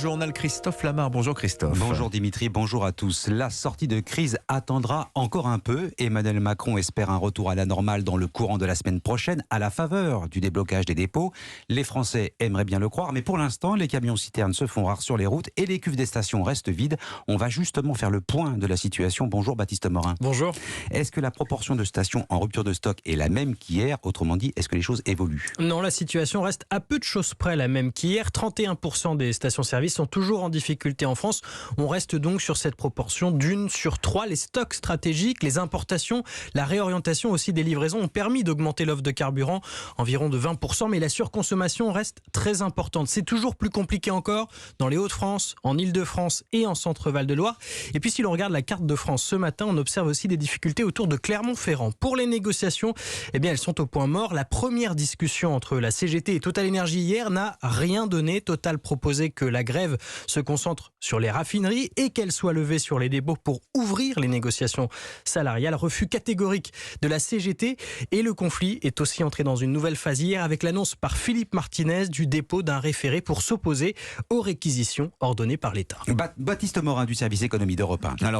Journal Christophe Lamar. Bonjour Christophe. Bonjour Dimitri, bonjour à tous. La sortie de crise attendra encore un peu. Emmanuel Macron espère un retour à la normale dans le courant de la semaine prochaine à la faveur du déblocage des dépôts. Les Français aimeraient bien le croire, mais pour l'instant, les camions-citernes se font rares sur les routes et les cuves des stations restent vides. On va justement faire le point de la situation. Bonjour Baptiste Morin. Bonjour. Est-ce que la proportion de stations en rupture de stock est la même qu'hier? Autrement dit, est-ce que les choses évoluent? Non, la situation reste à peu de choses près la même qu'hier. 31% des stations-service sont toujours en difficulté en France. On reste donc sur cette proportion d'1 sur 3. Les stocks stratégiques, les importations, la réorientation aussi des livraisons ont permis d'augmenter l'offre de carburant environ de 20%, mais la surconsommation reste très importante. C'est toujours plus compliqué encore dans les Hauts-de-France, en Île-de-France et en Centre-Val de Loire. Et puis si l'on regarde la carte de France ce matin, on observe aussi des difficultés autour de Clermont-Ferrand. Pour les négociations, elles sont au point mort. La première discussion entre la CGT et Total Énergie hier n'a rien donné. Total proposait que la grève se concentre sur les raffineries et qu'elle soit levée sur les dépôts pour ouvrir les négociations salariales. Refus catégorique de la CGT et le conflit est aussi entré dans une nouvelle phase hier avec l'annonce par Philippe Martinez du dépôt d'un référé pour s'opposer aux réquisitions ordonnées par l'État. Baptiste Morin du service économie d'Europe 1. Alors,